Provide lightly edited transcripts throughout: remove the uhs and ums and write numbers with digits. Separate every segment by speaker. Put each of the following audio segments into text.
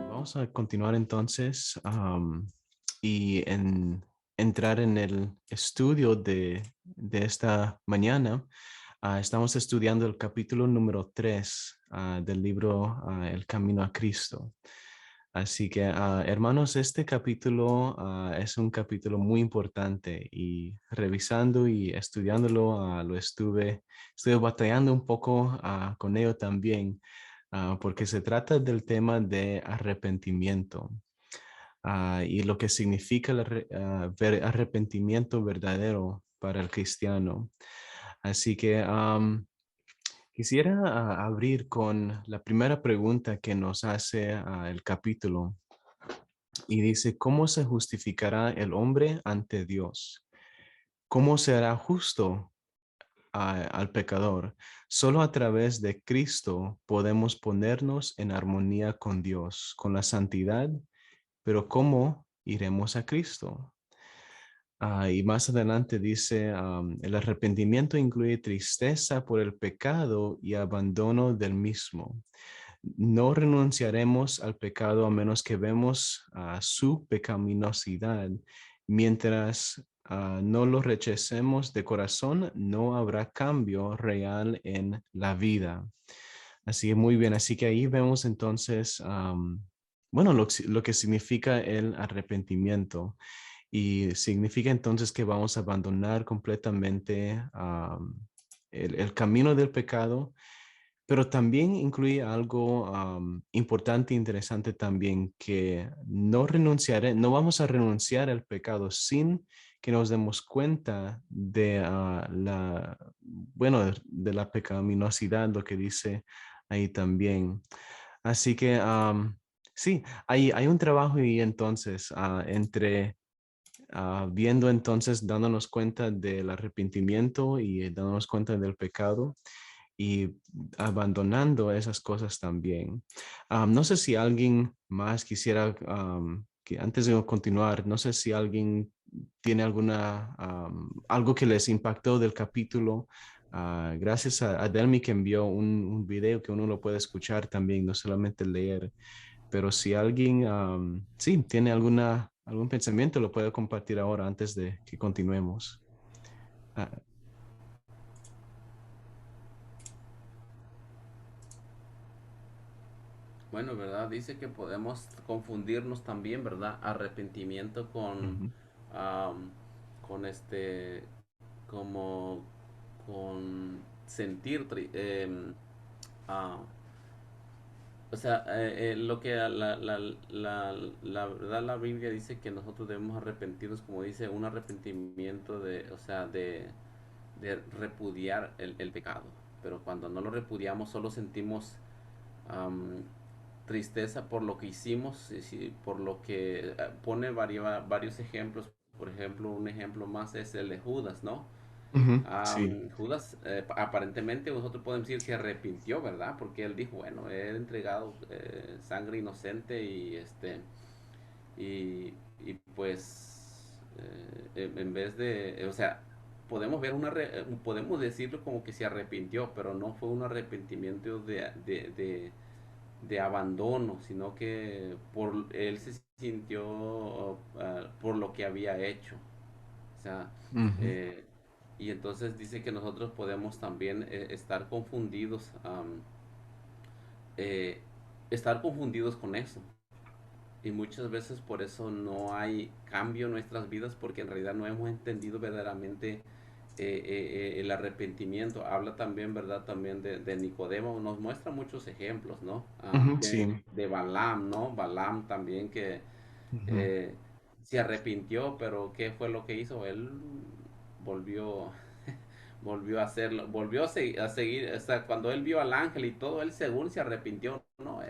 Speaker 1: Vamos a continuar entonces y entrar en el estudio de esta mañana. Estamos estudiando el capítulo número 3 del libro El Camino a Cristo. Así que, hermanos, este capítulo es un capítulo muy importante y revisando y estudiándolo, estuve batallando un poco con ello también, porque se trata del tema de arrepentimiento y lo que significa el arrepentimiento verdadero para el cristiano. Así que quisiera abrir con la primera pregunta que nos hace el capítulo y dice, ¿cómo se justificará el hombre ante Dios? ¿Cómo será justo al pecador? Solo a través de Cristo podemos ponernos en armonía con Dios, con la santidad, pero ¿cómo iremos a Cristo? Y más adelante dice, el arrepentimiento incluye tristeza por el pecado y abandono del mismo. No renunciaremos al pecado a menos que vemos su pecaminosidad. Mientras no lo rechacemos de corazón, no habrá cambio real en la vida. Así que muy bien, así que ahí vemos entonces, bueno, lo que significa el arrepentimiento. Y significa entonces que vamos a abandonar completamente el camino del pecado, pero también incluye algo importante e interesante también, que no vamos a renunciar al pecado sin que nos demos cuenta de bueno, de la pecaminosidad, lo que dice ahí también. Así que sí, hay un trabajo y entonces entre viendo entonces, dándonos cuenta del arrepentimiento y dándonos cuenta del pecado y abandonando esas cosas también. No sé si alguien más quisiera, que antes de continuar, no sé si alguien tiene algo que les impactó del capítulo. Gracias a Delmi que envió un video que uno lo puede escuchar también, no solamente leer. Pero si alguien, sí, tiene algún pensamiento, lo puede compartir ahora antes de que continuemos. Ah,
Speaker 2: Bueno, ¿verdad? Dice que podemos confundirnos también, ¿verdad? Arrepentimiento
Speaker 1: ujú.
Speaker 2: am, con como con sentir, ah, o sea, lo que la verdad la Biblia dice que nosotros debemos arrepentirnos, como dice, un arrepentimiento o sea, de repudiar el pecado. Pero cuando no lo repudiamos, solo sentimos am, tristeza por lo que hicimos, por lo que pone varios ejemplos. Por ejemplo, un ejemplo más es el de Judas, ¿no?
Speaker 1: Ujú, sí.
Speaker 2: Judas, aparentemente nosotros podemos decir se arrepintió, ¿verdad? Porque él dijo, bueno, he entregado sangre inocente y pues en vez de, o sea, podemos ver podemos decirlo como que se arrepintió, pero no fue un arrepentimiento de abandono, sino que él se sintió por lo que había hecho. O sea,
Speaker 1: Ujú,
Speaker 2: eh, y entonces dice que nosotros podemos también eh, estar confundidos con eso. Y muchas veces por eso no hay cambio en nuestras vidas porque en realidad no hemos entendido verdaderamente el arrepentimiento. Habla también, ¿verdad? También de Nicodemo. Nos muestra muchos ejemplos, ¿no?
Speaker 1: ujú, sí.
Speaker 2: De Balaam, ¿no? Balaam también que
Speaker 1: Ujú,
Speaker 2: eh, se arrepintió, pero ¿qué fue lo que hizo? Él volvió, volvió a hacerlo, a seguir, o sea, cuando él vio al ángel y todo, él según se arrepintió, ¿no?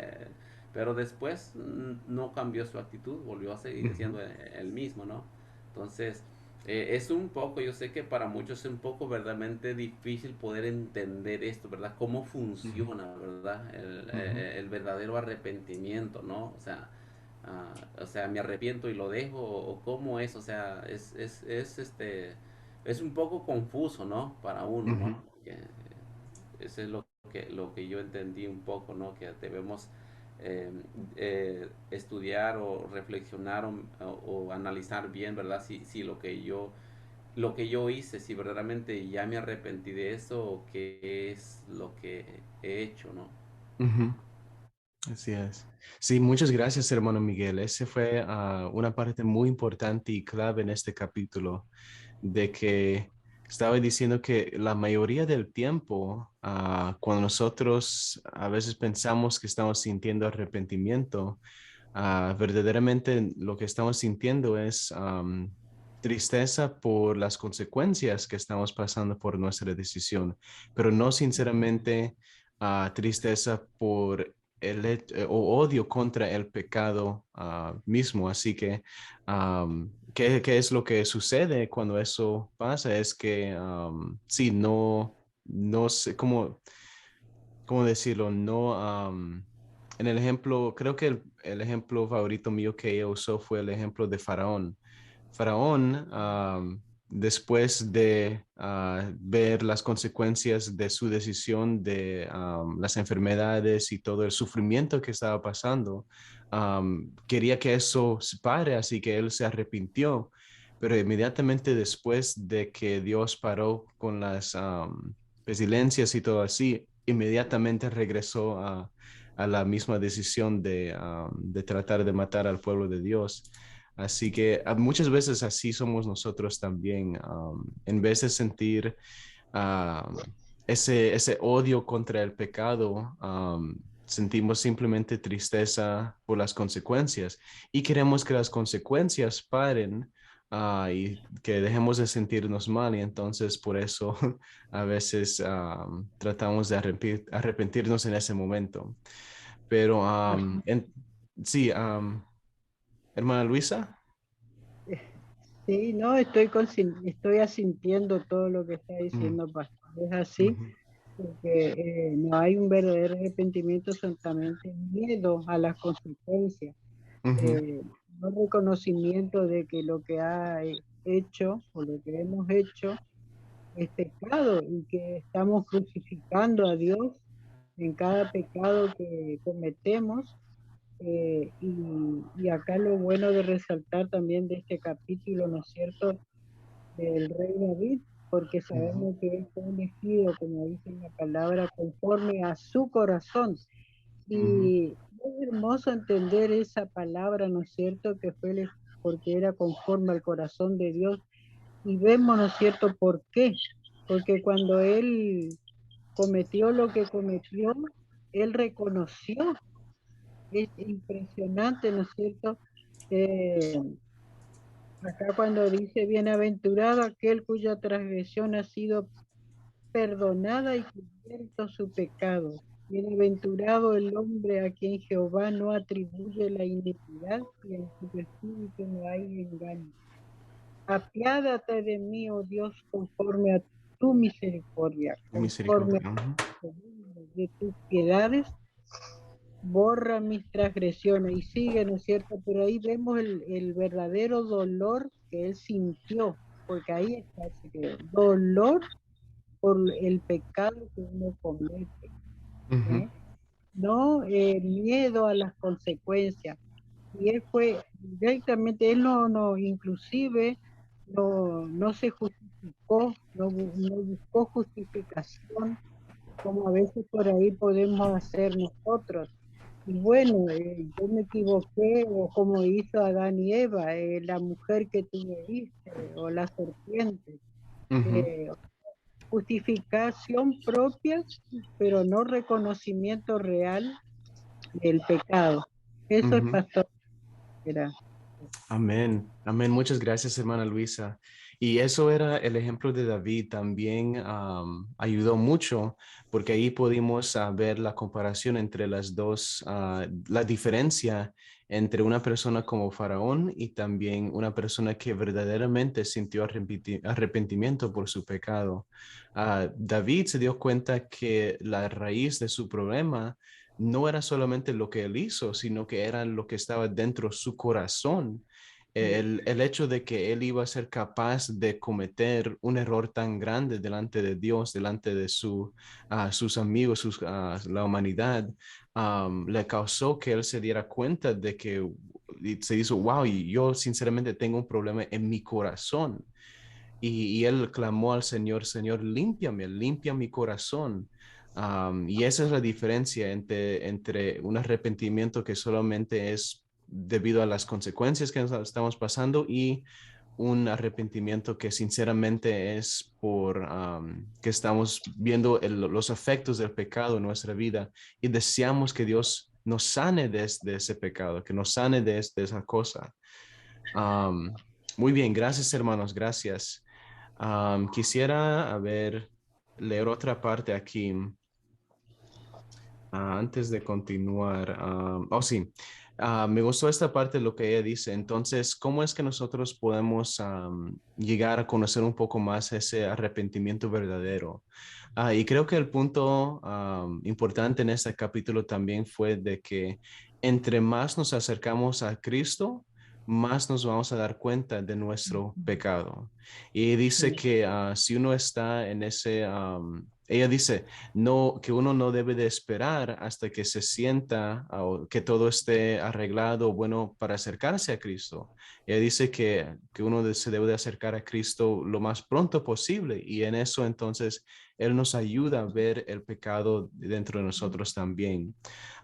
Speaker 2: Pero después no cambió su actitud, volvió a seguir
Speaker 1: ujú,
Speaker 2: siendo el mismo, ¿no? Entonces, es un poco, yo sé que para muchos es un poco verdaderamente difícil poder entender esto, ¿verdad? Cómo
Speaker 1: ujú,
Speaker 2: funciona, ¿verdad?
Speaker 1: ujú,
Speaker 2: El verdadero arrepentimiento, ¿no? O sea, me arrepiento y lo dejo, o cómo es, o sea, es un poco confuso, ¿no? Para uno,
Speaker 1: ujú.
Speaker 2: ¿no? eso es lo que yo entendí un poco, ¿no? Que debemos eh, estudiar o reflexionar o analizar bien, ¿verdad? Si lo que yo hice, si verdaderamente ya me arrepentí de eso o qué es lo que he hecho, ¿no?
Speaker 1: Ujú. Así es. Sí, muchas gracias, hermano Miguel. Ese fue una parte muy importante y clave en este capítulo, de que estaba diciendo que la mayoría del tiempo, cuando nosotros a veces pensamos que estamos sintiendo arrepentimiento, verdaderamente lo que estamos sintiendo es tristeza por las consecuencias que estamos pasando por nuestra decisión, pero no sinceramente tristeza por o odio contra el pecado mismo. Así que, ¿qué es lo que sucede cuando eso pasa? Es que, sí, no sé cómo decirlo, no, en el ejemplo, creo que el ejemplo favorito mío que ella usó fue el ejemplo de Faraón. Faraón, después de ver las consecuencias de su decisión de las enfermedades y todo el sufrimiento que estaba pasando, quería que eso se pare, así que él se arrepintió. Pero inmediatamente después de que Dios paró con las pestilencias y todo así, inmediatamente regresó a la misma decisión de tratar de matar al pueblo de Dios. Así que muchas veces así somos nosotros también. En vez de sentir um, ese odio contra el pecado, sentimos simplemente tristeza por las consecuencias y queremos que las consecuencias paren. Y que dejemos de sentirnos mal y entonces por eso a veces tratamos de arrepentirnos en ese momento. Pero sí, hermana Luisa.
Speaker 3: Sí, no, estoy asintiendo todo lo que está
Speaker 1: Mm,
Speaker 3: diciendo, pastor. Es así,
Speaker 1: ujú,
Speaker 3: porque no hay un verdadero arrepentimiento, solamente miedo a las consecuencias,
Speaker 1: ujú,
Speaker 3: eh, no reconocimiento de que lo que ha hecho o lo que hemos hecho es pecado y que estamos crucificando a Dios en cada pecado que cometemos. Y acá lo bueno de resaltar también de este capítulo, ¿no es cierto?, del rey David, porque
Speaker 1: ujú,
Speaker 3: sabemos que él fue elegido, como dice en la palabra, conforme a su corazón.
Speaker 1: ujú,
Speaker 3: Y es hermoso entender esa palabra, ¿no es cierto?, que fue porque era conforme al corazón de Dios. Y vemos, ¿no es cierto?, por qué. Porque cuando él cometió lo que cometió, él reconoció. Es impresionante, ¿no es cierto? Eh, Acá cuando dice, bienaventurado aquel cuya transgresión ha sido perdonada y cubierto su pecado. Bienaventurado el hombre a quien Jehová no atribuye la iniquidad y en su espíritu no hay engaño. Apiádate de mí, oh Dios, conforme a tu misericordia,
Speaker 1: tu
Speaker 3: conforme
Speaker 1: misericordia. Ujú,
Speaker 3: a de tus piedades, borra mis transgresiones. Y sigue, ¿no es cierto? Pero ahí vemos el verdadero dolor que él sintió, porque ahí está el secreto. Dolor por el pecado que uno comete,
Speaker 1: ujú,
Speaker 3: ¿eh? No miedo a las consecuencias. Y él fue directamente, él inclusive no se justificó, no buscó justificación, como a veces por ahí podemos hacer nosotros. Y bueno, yo me equivoqué, o como hizo Adán y Eva, la mujer que tú me diste, o la serpiente.
Speaker 1: ujú,
Speaker 3: Eh, Justificación propia, pero no reconocimiento real del pecado. Eso es,
Speaker 1: ujú.
Speaker 3: pastor. Era.
Speaker 1: Amén, amén. Muchas gracias, hermana Luisa. Y eso era el ejemplo de David. También ayudó mucho porque ahí pudimos ver la comparación entre las dos, la diferencia entre una persona como Faraón y también una persona que verdaderamente sintió arrepentimiento por su pecado. David se dio cuenta que la raíz de su problema no era solamente lo que él hizo, sino que era lo que estaba dentro de su corazón el hecho de que él iba a ser capaz de cometer un error tan grande delante de Dios, delante de sus amigos, la humanidad, le causó que él se diera cuenta de que y se hizo, wow, y yo sinceramente tengo un problema en mi corazón. Y él clamó al Señor, Señor, límpiame, limpia mi corazón. Y esa es la diferencia entre un arrepentimiento que solamente es debido a las consecuencias que estamos pasando y un arrepentimiento que sinceramente es por que estamos viendo los efectos del pecado en nuestra vida y deseamos que Dios nos sane de ese pecado, que nos sane de esa cosa. Um, Muy bien, gracias hermanos, gracias. Quisiera, a ver, leer otra parte aquí antes de continuar. Oh, sí. Me gustó esta parte, lo que ella dice. Entonces, ¿cómo es que nosotros podemos llegar a conocer un poco más ese arrepentimiento verdadero? Y creo que el punto importante en este capítulo también fue de que entre más nos acercamos a Cristo, más nos vamos a dar cuenta de nuestro pecado. Y dice
Speaker 3: Sí,
Speaker 1: que si uno está en ese, ella dice, no, que uno no debe de esperar hasta que se sienta o que todo esté arreglado, bueno, para acercarse a Cristo. Ella dice que uno se debe de acercar a Cristo lo más pronto posible y en eso entonces Él nos ayuda a ver el pecado dentro de nosotros también.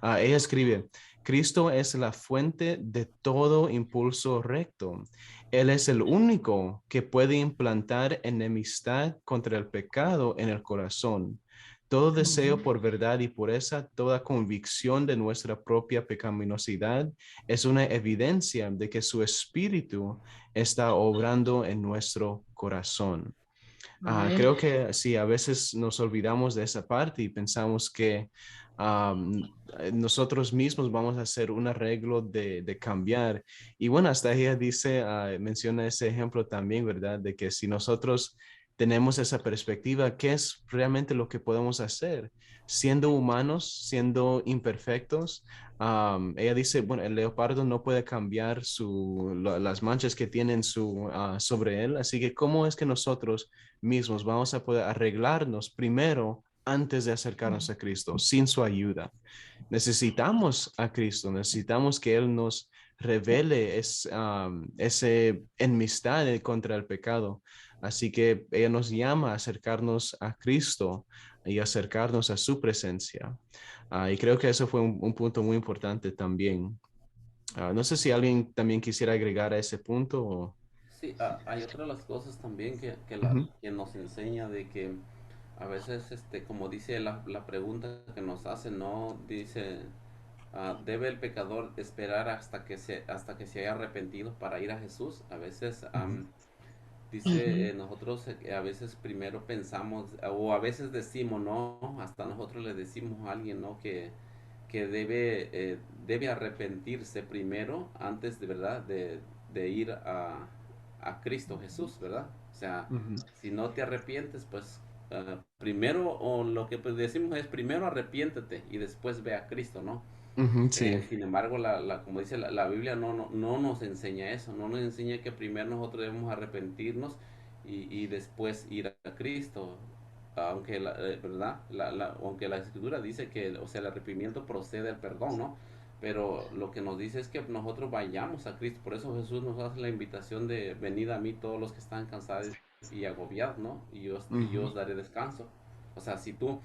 Speaker 1: Ella escribe, Cristo es la fuente de todo impulso recto. Él es el único que puede implantar enemistad contra el pecado en el corazón. Todo deseo por verdad y pureza, toda convicción de nuestra propia pecaminosidad es una evidencia de que su espíritu está obrando en nuestro corazón.
Speaker 3: amén.
Speaker 1: Creo que sí, a veces nos olvidamos de esa parte y pensamos que nosotros mismos vamos a hacer un arreglo de cambiar. Y bueno, hasta ella dice, menciona ese ejemplo también, ¿verdad? De que si nosotros tenemos esa perspectiva, ¿qué es realmente lo que podemos hacer? Siendo humanos, siendo imperfectos, ella dice, bueno, el leopardo no puede cambiar las manchas que tiene sobre él, así que ¿cómo es que nosotros mismos vamos a poder arreglarnos primero antes de acercarnos a Cristo, sin su ayuda? Necesitamos a Cristo, necesitamos que Él nos revele ese enemistad contra el pecado. Así que ella nos llama a acercarnos a Cristo y acercarnos a su presencia. Y creo que eso fue un punto muy importante también. No sé si alguien también quisiera agregar a ese punto.
Speaker 2: Sí, hay otra de las cosas también
Speaker 1: Ujú,
Speaker 2: que nos enseña de que a veces, como dice la pregunta que nos hacen, ¿no? Dice, ¿debe el pecador esperar hasta que se haya arrepentido para ir a Jesús? A veces,
Speaker 1: ujú,
Speaker 2: dice, nosotros a veces primero pensamos, o a veces decimos, ¿no? Hasta nosotros le decimos a alguien, ¿no? Que debe arrepentirse primero antes de verdad de ir a Cristo Jesús, ¿verdad? O sea,
Speaker 1: ujú,
Speaker 2: si no te arrepientes, pues primero, o lo que pues decimos es primero arrepiéntete y después ve a Cristo, ¿no?
Speaker 1: ujú, sí.
Speaker 2: Sin embargo, como dice la Biblia, no nos enseña eso, no nos enseña que primero nosotros debemos arrepentirnos y después ir a Cristo. Aunque ¿verdad? Aunque la escritura dice que, o sea, el arrepentimiento procede del perdón, ¿no? Pero lo que nos dice es que nosotros vayamos a Cristo. Por eso Jesús nos hace la invitación de venid a mí todos los que están cansados y agobiados, ¿no? Y yo os
Speaker 1: Ujú,
Speaker 2: daré descanso. O sea, si tú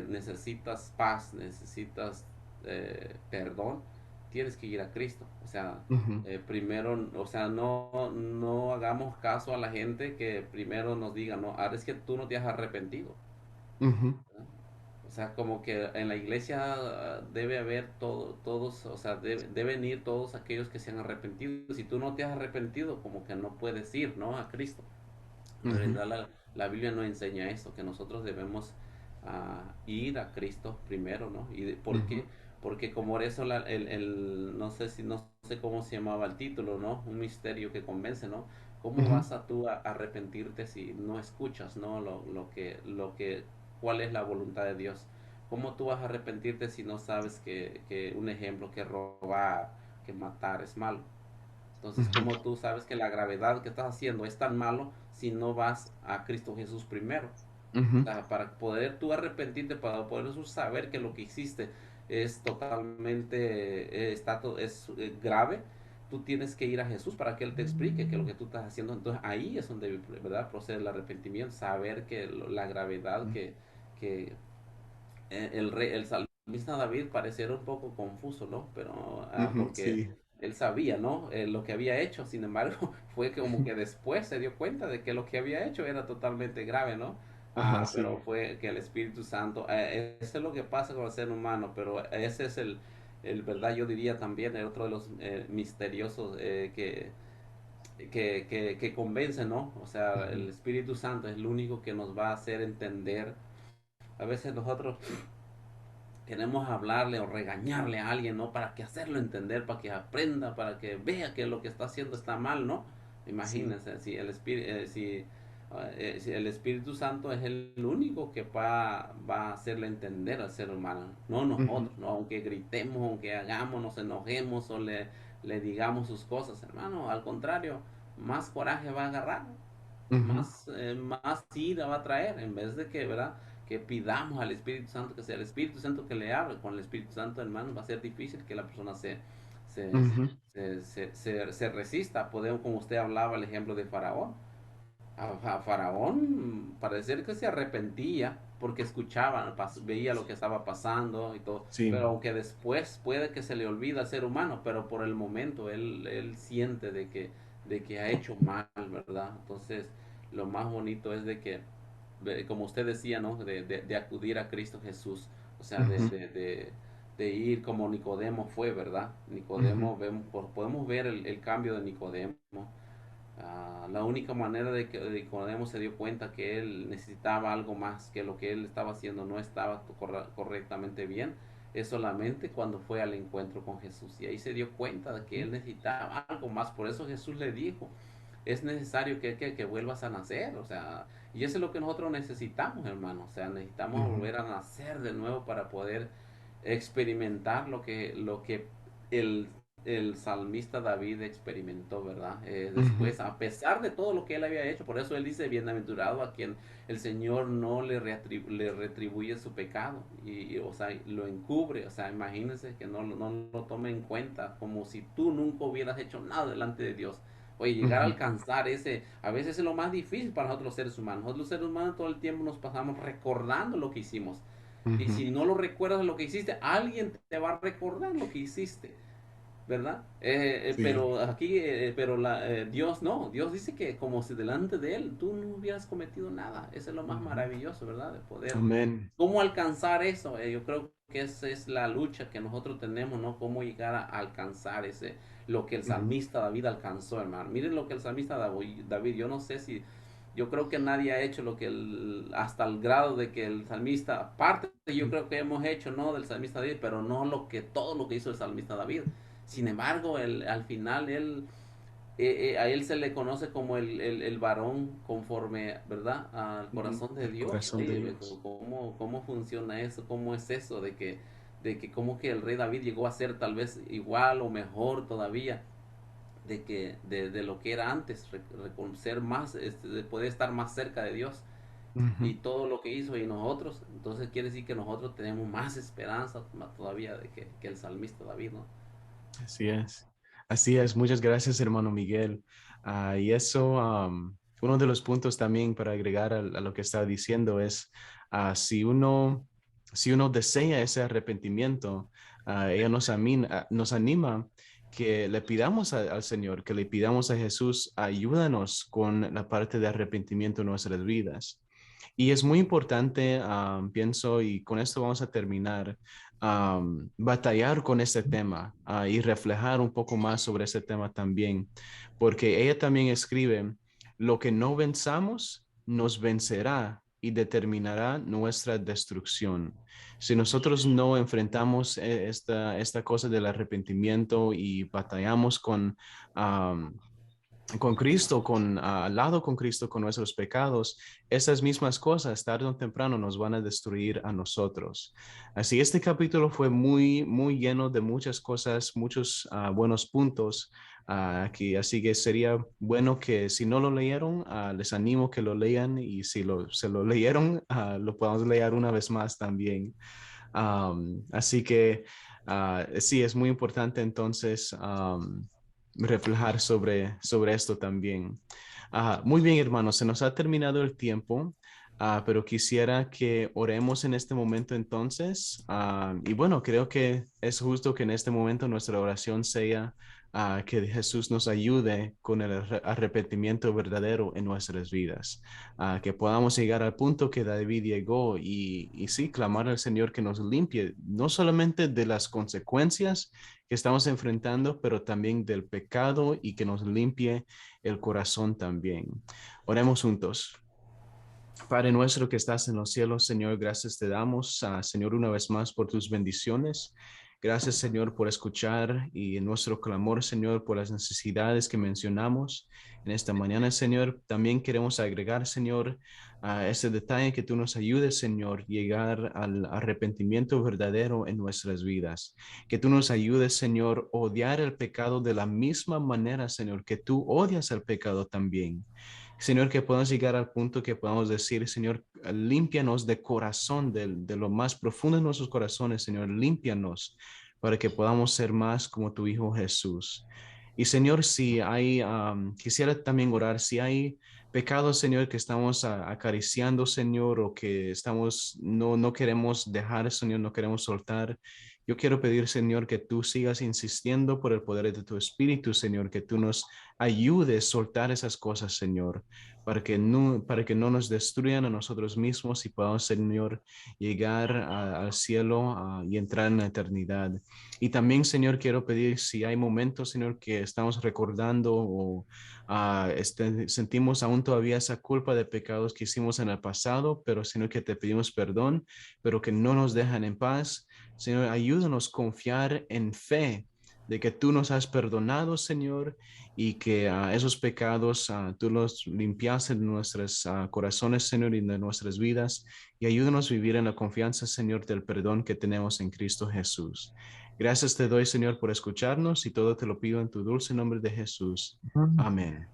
Speaker 2: necesitas paz, necesitas perdón, tienes que ir a Cristo. O sea,
Speaker 1: ujú,
Speaker 2: primero, o sea, no hagamos caso a la gente que primero nos diga, no, ahora es que tú no te has arrepentido.
Speaker 1: ujú,
Speaker 2: ¿Verdad? O sea, como que en la iglesia debe haber todos, o sea, deben ir todos aquellos que se han arrepentido. Si tú no te has arrepentido, como que no puedes ir, ¿no? A Cristo. En
Speaker 1: ujú,
Speaker 2: realidad la Biblia no enseña eso, que nosotros debemos ir a Cristo primero, ¿no? ¿Por
Speaker 1: ujú,
Speaker 2: qué? Porque como eso, no sé cómo se llamaba el título, ¿no? Un misterio que convence, ¿no? ¿Cómo
Speaker 1: ujú,
Speaker 2: vas a tú a arrepentirte si no escuchas, ¿no? Cuál es la voluntad de Dios? ¿Cómo tú vas a arrepentirte si no sabes que un ejemplo, que robar, que matar es malo? Entonces, ¿cómo tú sabes que la gravedad que estás haciendo es tan malo si no vas a Cristo Jesús primero? O
Speaker 1: Ujú.
Speaker 2: sea, para poder tú arrepentirte, para poder tú saber que lo que hiciste es totalmente, es grave, tú tienes que ir a Jesús para que Él te explique que lo que tú estás haciendo. Entonces ahí es donde, ¿verdad?, procede el arrepentimiento, saber que la gravedad que el salmista David pareciera un poco confuso, ¿no? Pero
Speaker 1: Ujú,
Speaker 2: porque
Speaker 1: sí.
Speaker 2: él sabía, ¿no? Lo que había hecho. Sin embargo, fue que como que después se dio cuenta de que lo que había hecho era totalmente grave, ¿no?
Speaker 1: Ajá,
Speaker 2: Pero
Speaker 1: sí.
Speaker 2: fue que el Espíritu Santo, eso es lo que pasa con el ser humano, pero ese es verdad, yo diría también, el otro de los misteriosos que convence, ¿no? O sea, el
Speaker 1: Ujú,
Speaker 2: Espíritu Santo es el único que nos va a hacer entender. A veces nosotros queremos hablarle o regañarle a alguien, ¿no? Para que hacerlo entender, para que aprenda, para que vea que lo que está haciendo está mal, ¿no?
Speaker 1: sí.
Speaker 2: Imagínense, si el Espíritu Santo es el único que va a hacerle entender al ser humano, no
Speaker 1: Ujú,
Speaker 2: nosotros, ¿no? Aunque gritemos, aunque hagamos, nos enojemos o le digamos sus cosas, hermano, al contrario, más coraje va a agarrar,
Speaker 1: ujú,
Speaker 2: más ira va a traer, en vez de que, ¿verdad?, que pidamos al Espíritu Santo, que sea el Espíritu Santo que le hable. Con el Espíritu Santo, hermano, va a ser difícil que la persona se,
Speaker 1: ujú,
Speaker 2: se resista. Podemos, como usted hablaba, el ejemplo de Faraón. A Faraón parecer que se arrepentía porque escuchaba, veía lo que estaba pasando y todo,
Speaker 1: sí.
Speaker 2: pero aunque después puede que se le olvida al ser humano, pero por el momento él siente de que ha hecho mal, ¿verdad? Entonces, lo más bonito es de que, como usted decía, ¿no? De acudir a Cristo Jesús, o sea,
Speaker 1: Ujú,
Speaker 2: de ir como Nicodemo fue, ¿verdad?
Speaker 1: ujú,
Speaker 2: Nicodemo, podemos ver el cambio de Nicodemo. La única manera de que Nicodemo se dio cuenta que él necesitaba algo más, que lo que él estaba haciendo no estaba correctamente bien, es solamente cuando fue al encuentro con Jesús. Y ahí se dio cuenta de que él necesitaba algo más. Por eso Jesús le dijo, es necesario que vuelvas a nacer. O sea, y eso es lo que nosotros necesitamos, hermano. O sea, necesitamos
Speaker 1: ujú,
Speaker 2: volver a nacer de nuevo para poder experimentar lo que el el salmista David experimentó, ¿verdad?
Speaker 1: ujú,
Speaker 2: Después, a pesar de todo lo que él había hecho, por eso él dice, bienaventurado a quien el Señor no le retribuye su pecado, o sea, lo encubre, o sea, imagínense que no lo tome en cuenta, como si tú nunca hubieras hecho nada delante de Dios. Oye, llegar a
Speaker 1: ujú,
Speaker 2: alcanzar a veces es lo más difícil para nosotros los seres humanos. Nosotros los seres humanos todo el tiempo nos pasamos recordando lo que hicimos. Y
Speaker 1: ujú,
Speaker 2: si no lo recuerdas lo que hiciste, alguien te va a recordar lo que hiciste. ¿Verdad?
Speaker 1: sí.
Speaker 2: Pero aquí, Dios no, Dios dice que como si delante de Él tú no hubieras cometido nada. Eso es lo más
Speaker 1: Ujú.
Speaker 2: maravilloso, ¿verdad? De poder,
Speaker 1: Amén.
Speaker 2: ¿cómo alcanzar eso? Yo creo que esa es la lucha que nosotros tenemos, ¿no? Cómo llegar a alcanzar lo que el
Speaker 1: Ujú,
Speaker 2: salmista David alcanzó, hermano. Miren lo que el salmista David, yo no sé si, yo creo que nadie ha hecho lo que hasta el grado de que el salmista, aparte yo creo que hemos hecho, ¿no? Del salmista David, pero no todo lo que hizo el salmista David. Sin embargo, al final a él se le conoce como el varón conforme, ¿verdad?, al
Speaker 1: ujú.
Speaker 2: corazón de
Speaker 1: El
Speaker 2: Dios.
Speaker 1: corazón de
Speaker 2: Oye,
Speaker 1: Dios.
Speaker 2: ¿cómo funciona eso? ¿Cómo es eso de que como que el rey David llegó a ser tal vez igual o mejor todavía de lo que era antes, reconocer más, de poder estar más cerca de Dios
Speaker 1: Ujú.
Speaker 2: y todo lo que hizo y nosotros? Entonces quiere decir que nosotros tenemos más esperanza más todavía que el salmista David, ¿no?
Speaker 1: Así es. Así es. Muchas gracias, hermano Miguel. Y eso, uno de los puntos también para agregar a lo que estaba diciendo es, si uno desea ese arrepentimiento, ella nos anima que le pidamos al Señor, que le pidamos a Jesús, ayúdanos con la parte de arrepentimiento en nuestras vidas. Y es muy importante, pienso, y con esto vamos a terminar, batallar con este tema, y reflejar un poco más sobre ese tema también, porque ella también escribe, lo que no venzamos nos vencerá y determinará nuestra destrucción. Si nosotros no enfrentamos esta cosa del arrepentimiento y batallamos con Cristo, al lado con Cristo, con nuestros pecados, esas mismas cosas tarde o temprano nos van a destruir a nosotros. Así, este capítulo fue muy, muy lleno de muchas cosas, muchos buenos puntos aquí. Así que sería bueno que si no lo leyeron, les animo que lo lean y si se lo leyeron, lo podamos leer una vez más también. Así que sí, es muy importante entonces reflejar sobre esto también. Muy bien, hermanos, se nos ha terminado el tiempo. Pero quisiera que oremos en este momento entonces. Y bueno, creo que es justo que en este momento nuestra oración sea que Jesús nos ayude con el arrepentimiento verdadero en nuestras vidas. Que podamos llegar al punto que David llegó y sí, clamar al Señor que nos limpie, no solamente de las consecuencias que estamos enfrentando, pero también del pecado y que nos limpie el corazón también. Oremos juntos. Padre nuestro que estás en los cielos, Señor, gracias te damos, Señor, una vez más por tus bendiciones. Gracias, Señor, por escuchar y en nuestro clamor, Señor, por las necesidades que mencionamos en esta mañana, Señor. También queremos agregar, Señor, a ese detalle que tú nos ayudes, Señor, llegar al arrepentimiento verdadero en nuestras vidas. Que tú nos ayudes, Señor, odiar el pecado de la misma manera, Señor, que tú odias el pecado también. Señor, que podamos llegar al punto que podamos decir, Señor, límpianos de corazón, de lo más profundo de nuestros corazones, Señor, límpianos para que podamos ser más como tu Hijo Jesús. Y Señor, si hay, quisiera también orar, si hay pecados, Señor, que estamos acariciando, Señor, o que estamos, no queremos dejar, Señor, no queremos soltar. Yo quiero pedir, Señor, que tú sigas insistiendo por el poder de tu Espíritu, Señor, que tú nos ayudes a soltar esas cosas, Señor, para que no nos destruyan a nosotros mismos y podamos, Señor, llegar al cielo y entrar en la eternidad. Y también, Señor, quiero pedir si hay momentos, Señor, que estamos recordando o sentimos aún todavía esa culpa de pecados que hicimos en el pasado, pero, Señor, que te pedimos perdón, pero que no nos dejan en paz. Señor, ayúdanos a confiar en fe de que tú nos has perdonado, Señor, y que esos pecados tú los limpias en nuestros corazones, Señor, y de nuestras vidas, y ayúdanos a vivir en la confianza, Señor, del perdón que tenemos en Cristo Jesús. Gracias te doy, Señor, por escucharnos y todo te lo pido en tu dulce nombre de Jesús. Amén.